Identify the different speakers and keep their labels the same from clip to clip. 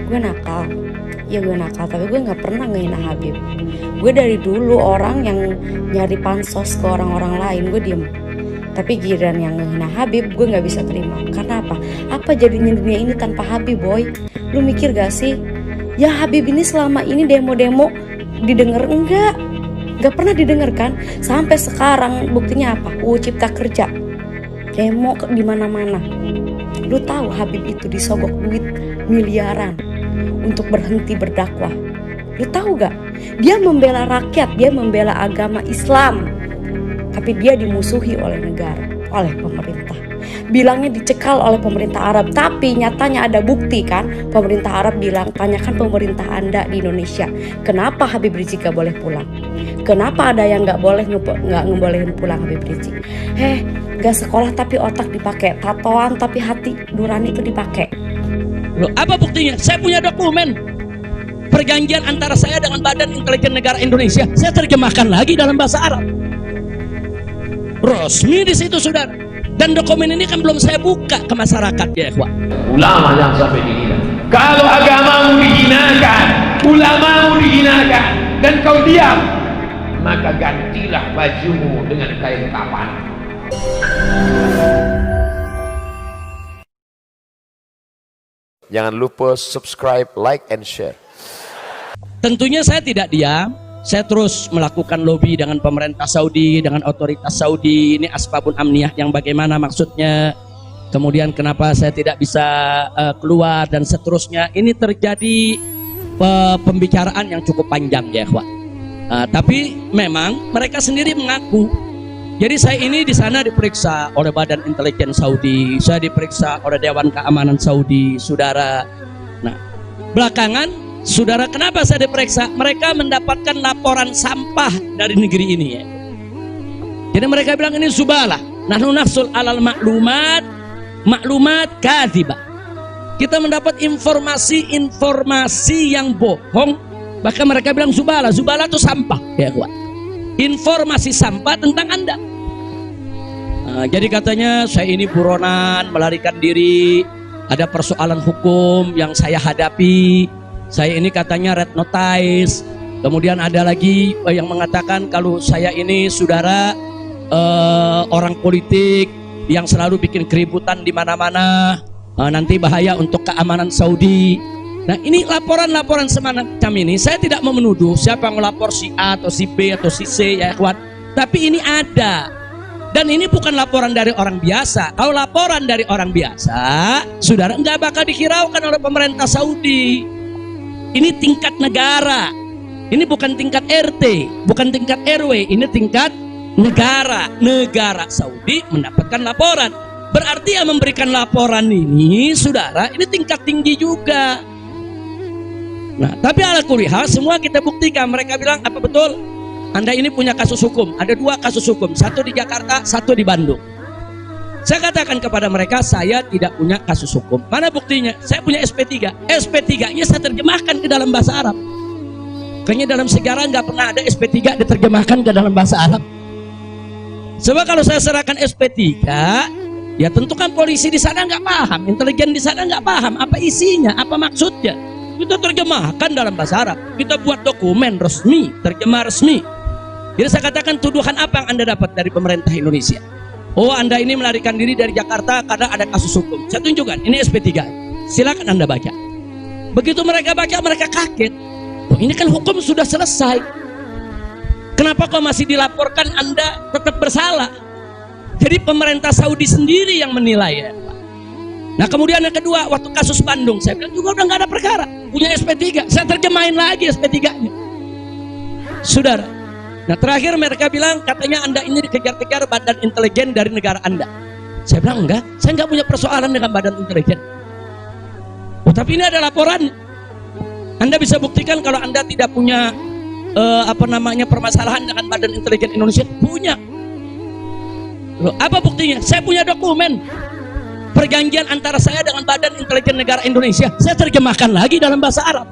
Speaker 1: Gue nakal, ya gue nakal, tapi gue gak pernah ngehina Habib. Gue dari dulu orang yang nyari pansos ke orang-orang lain, gue diem. Tapi giliran yang ngehina Habib, gue gak bisa terima. Karena apa? Apa jadinya dunia ini tanpa Habib, boy? Lu mikir gak sih? Ya Habib ini selama ini demo-demo didengar enggak? Gak pernah didengar kan? Sampai sekarang buktinya apa? UU Cipta Kerja, demo di mana-mana. Lu tahu Habib itu disogok duit miliaran untuk berhenti berdakwah. Lu tahu gak? Dia membela rakyat, dia membela agama Islam, tapi dia dimusuhi oleh negara, oleh pemerintah. Bilangnya dicekal oleh pemerintah Arab, tapi nyatanya ada bukti kan? Pemerintah Arab bilang, tanyakan pemerintah Anda di Indonesia, kenapa Habib Rizik gak boleh pulang? Kenapa ada yang gak ngebolehin pulang Habib Rizik? Gak sekolah tapi otak dipakai, tatoan tapi hati nurani itu dipakai.
Speaker 2: Loh, apa buktinya? Saya punya dokumen perjanjian antara saya dengan Badan Intelijen Negara Indonesia. Saya terjemahkan lagi dalam bahasa Arab. Resmi di situ, saudara. Dan dokumen ini kan belum saya buka ke masyarakat, ya ikhwan.
Speaker 3: Ulama yang sampai dihina. Kalau agamamu dihinakan, ulamamu dihinakan, dan kau diam, maka gantilah bajumu dengan kain kapan.
Speaker 4: Jangan lupa subscribe, like, and share.
Speaker 2: Tentunya saya tidak diam. Saya terus melakukan lobby dengan pemerintah Saudi, dengan otoritas Saudi. Ini asbabun amniyah yang bagaimana maksudnya. Kemudian kenapa saya tidak bisa keluar dan seterusnya. Ini terjadi pembicaraan yang cukup panjang, ya ikhwan. Tapi memang mereka sendiri mengaku. Jadi saya ini di sana diperiksa oleh Badan Intelijen Saudi, saya diperiksa oleh Dewan Keamanan Saudi, saudara. Nah, belakangan, saudara, kenapa saya diperiksa? Mereka mendapatkan laporan sampah dari negeri ini, ya. Jadi mereka bilang ini zubalah. Nahnu nahsul alal maklumat kadhibah. Kita mendapat informasi yang bohong. Bahkan mereka bilang zubalah. Zubalah itu sampah, ya kawan. Informasi sampah tentang Anda. Jadi katanya saya ini buronan, melarikan diri, ada persoalan hukum yang saya hadapi. Saya ini katanya red notice. Kemudian ada lagi yang mengatakan kalau saya ini saudara orang politik yang selalu bikin keributan di mana-mana, nanti bahaya untuk keamanan Saudi. Nah, ini laporan-laporan semacam ini. Saya tidak mau menuduh siapa yang melapor, si A atau si B atau si C, ya kawan. Tapi ini ada. Dan ini bukan laporan dari orang biasa. Kalau laporan dari orang biasa, saudara, nggak bakal dihiraukan oleh pemerintah Saudi. Ini tingkat negara. Ini bukan tingkat RT, bukan tingkat RW. Ini tingkat negara. Negara Saudi mendapatkan laporan. Berarti yang memberikan laporan ini, saudara, ini tingkat tinggi juga. Nah, tapi ala kulli hal semua kita buktikan. Mereka bilang, apa betul? Anda ini punya kasus hukum. Ada 2 kasus hukum, satu di Jakarta, satu di Bandung. Saya katakan kepada mereka, saya tidak punya kasus hukum. Mana buktinya? Saya punya SP3. SP3-nya saya terjemahkan ke dalam bahasa Arab. Kayaknya dalam sejarah nggak pernah ada SP3 diterjemahkan ke dalam bahasa Arab. Sebab kalau saya serahkan SP3, ya tentu kan polisi di sana nggak paham, intelijen di sana nggak paham apa isinya, apa maksudnya. Kita terjemahkan dalam bahasa Arab. Kita buat dokumen resmi, terjemah resmi. Jadi saya katakan, tuduhan apa yang Anda dapat dari pemerintah Indonesia? Oh, Anda ini melarikan diri dari Jakarta karena ada kasus hukum. Saya tunjukkan, ini SP3. Silakan Anda baca. Begitu mereka baca, mereka kaget. Oh, ini kan hukum sudah selesai. Kenapa kok masih dilaporkan Anda tetap bersalah? Jadi pemerintah Saudi sendiri yang menilai, ya. Nah, kemudian yang kedua, waktu kasus Bandung, saya bilang juga udah nggak ada perkara, punya SP3, saya terjemahin lagi SP3-nya, saudara. Nah, terakhir mereka bilang katanya Anda ini dikejar-kejar Badan Intelijen dari negara Anda. Saya bilang enggak, saya nggak punya persoalan dengan Badan Intelijen. Oh, tapi ini ada laporan. Anda bisa buktikan kalau Anda tidak punya permasalahan dengan Badan Intelijen Indonesia. Punya. Loh, apa buktinya? Saya punya dokumen perjanjian antara saya dengan Badan Intelijen Negara Indonesia. Saya terjemahkan lagi dalam bahasa Arab.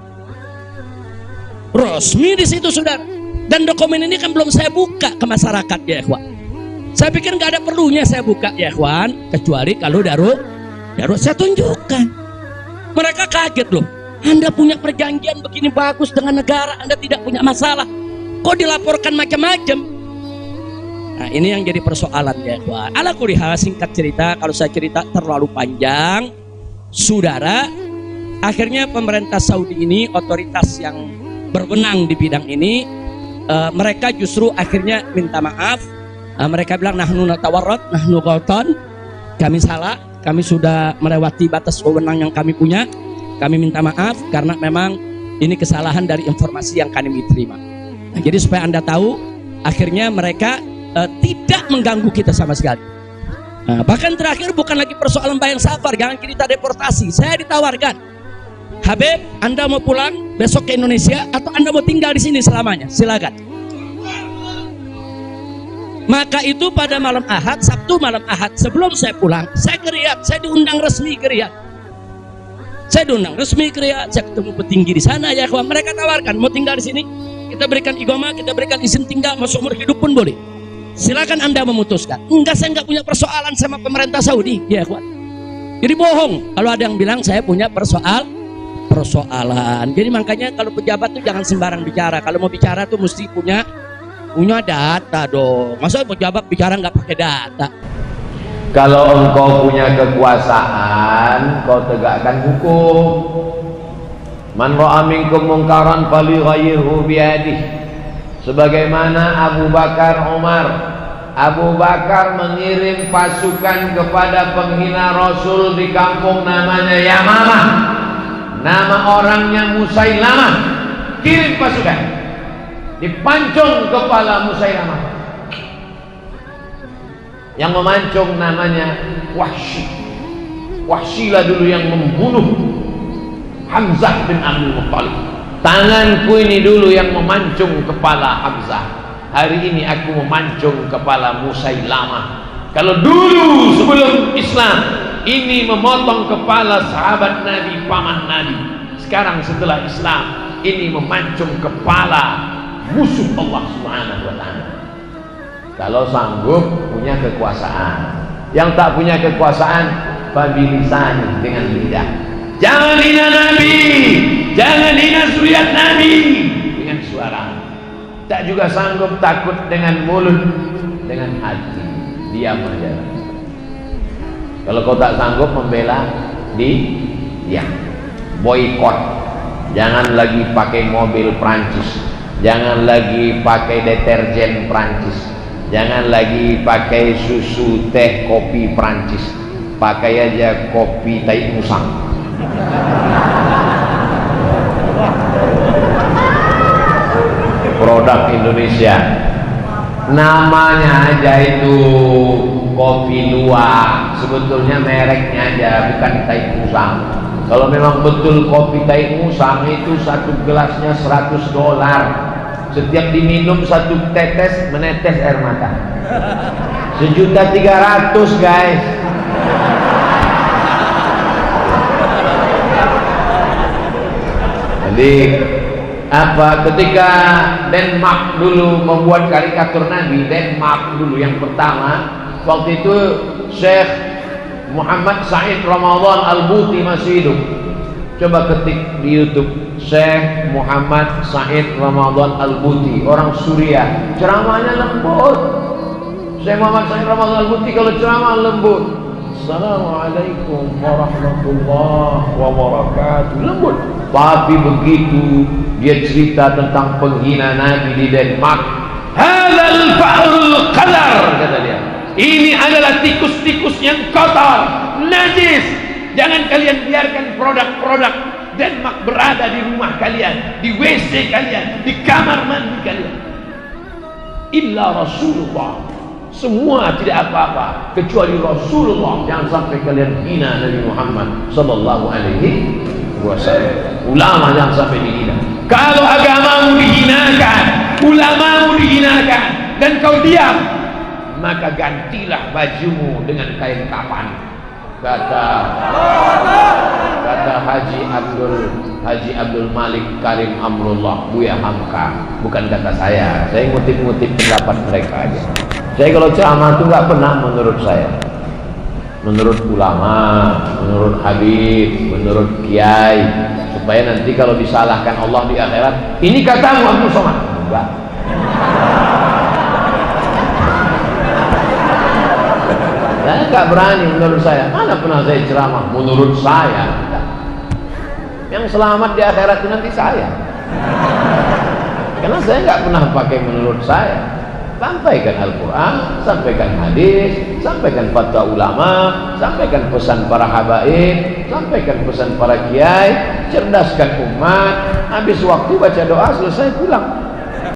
Speaker 2: Resmi di situ, saudara. Dan dokumen ini kan belum saya buka ke masyarakat, ya ikhwan. Saya pikir nggak ada perlunya saya buka, ya ikhwan, kecuali kalau darurat saya tunjukkan. Mereka kaget loh. Anda punya perjanjian begini bagus dengan negara, Anda tidak punya masalah. Kok dilaporkan macam-macam? Nah, ini yang jadi persoalan ya, ikhwan. Ala kulli hal, singkat cerita, kalau saya cerita terlalu panjang, saudara, akhirnya pemerintah Saudi ini, otoritas yang berwenang di bidang ini, mereka justru akhirnya minta maaf. Mereka bilang nahnu natawarrat, nahnu ghaltan, kami salah, kami sudah melewati batas wewenang yang kami punya. Kami minta maaf karena memang ini kesalahan dari informasi yang kami terima. Nah, jadi supaya Anda tahu, akhirnya mereka tidak mengganggu kita sama sekali. Nah, bahkan terakhir bukan lagi persoalan bayang safar, jangan kita deportasi. Saya ditawarkan, Habib, Anda mau pulang besok ke Indonesia atau Anda mau tinggal di sini selamanya? Silakan. Maka itu pada malam Ahad, Sabtu malam Ahad, sebelum saya pulang, saya ke Riyadh, saya diundang resmi ke Riyadh. Saya diundang resmi ke Riyadh, saya ketemu petinggi di sana ya kawan. Mereka tawarkan mau tinggal di sini, kita berikan iqamah, kita berikan izin tinggal, mau seumur hidup pun boleh. Silakan Anda memutuskan. Enggak, saya enggak punya persoalan sama pemerintah Saudi ya kawan. Jadi bohong kalau ada yang bilang saya punya persoalan. Jadi makanya kalau pejabat tuh jangan sembarang bicara. Kalau mau bicara tuh mesti punya data dong. Masa pejabat bicara nggak pakai data?
Speaker 3: Kalau engkau punya kekuasaan, kau tegakkan hukum. Man ra'a minkum munkaran falyughayyirhu biyadihi. Sebagaimana Abu Bakar Umar. Abu Bakar mengirim pasukan kepada penghina Rasul di kampung namanya Yamamah. Nama orangnya Musailamah. Kirim pasukan. Dipancung kepala Musailamah. Yang memancung namanya Wahsy. Wahsyilah dulu yang membunuh Hamzah bin Abdul Muttalib. Tanganku ini dulu yang memancung kepala Hamzah. Hari ini aku memancung kepala Musailamah. Kalau dulu sebelum Islam ini memotong kepala sahabat Nabi, paman Nabi. Sekarang setelah Islam ini memancung kepala musuh Allah Subhanahu wa ta'ala. Kalau sanggup punya kekuasaan. Yang tak punya kekuasaan, fabilisan, dengan lidah. Jangan hina Nabi, jangan hina zuriat Nabi dengan suara. Tak juga sanggup, takut dengan mulut, dengan hati. Diam aja. Kalau kau tak sanggup membela, diam. Boykot. Jangan lagi pakai mobil Prancis, jangan lagi pakai deterjen Prancis, jangan lagi pakai susu, teh, kopi Prancis. Pakai aja kopi tai musang. Produk Indonesia. Namanya aja itu kopi luwak. Sebetulnya mereknya aja, bukan tai musang. Kalau memang betul kopi tai musang itu satu gelasnya $100. Setiap diminum satu tetes menetes air mata. 1.300.000 guys. Jadi apa, ketika Denmark dulu membuat karikatur Nabi, Denmark dulu yang pertama, waktu itu Syekh Muhammad Said Ramadan Al-Buti masih hidup. Coba ketik di YouTube Syekh Muhammad Said Ramadan Al-Buti, orang Suriah, ceramahnya lembut. Syekh Muhammad Said Ramadan Al-Buti kalau ceramah lembut. Assalamualaikum warahmatullahi wabarakatuh, lembut. Tapi begitu dia cerita tentang penghina Nabi di Denmark, hadzal fa'rul qadar, kata dia. Ini adalah tikus-tikus yang kotor, najis. Jangan kalian biarkan produk-produk Denmark berada di rumah kalian, di WC kalian, di kamar mandi kalian. Illa Rasulullah. Semua tidak apa-apa kecuali Rasulullah. Jangan sampai kalian hina Nabi Muhammad sallallahu alaihi wasallam. Ulama jangan sampai dihina. Kalau agamamu dihinakan, ulamamu dihinakan, dan kau diam, maka gantilah bajumu dengan kain kapan. Kata Haji Abdul Malik Karim Amrullah, Buya Hamka, bukan kata saya ngutip-ngutip pendapat mereka aja. Saya kalau ceramah itu nggak pernah menurut saya, menurut ulama, menurut habib, menurut kiai. supaya nanti kalau disalahkan Allah di akhirat, ini katamu Abdul Somad. Enggak. Saya nggak berani menurut saya. Mana pernah saya ceramah menurut saya. Yang selamat di akhirat itu nanti saya. Karena saya nggak pernah pakai menurut saya. Sampaikan Al-Quran, sampaikan hadis, sampaikan fatwa ulama, sampaikan pesan para habaib, sampaikan pesan para kiai, cerdaskan umat. Habis waktu baca doa, selesai pulang.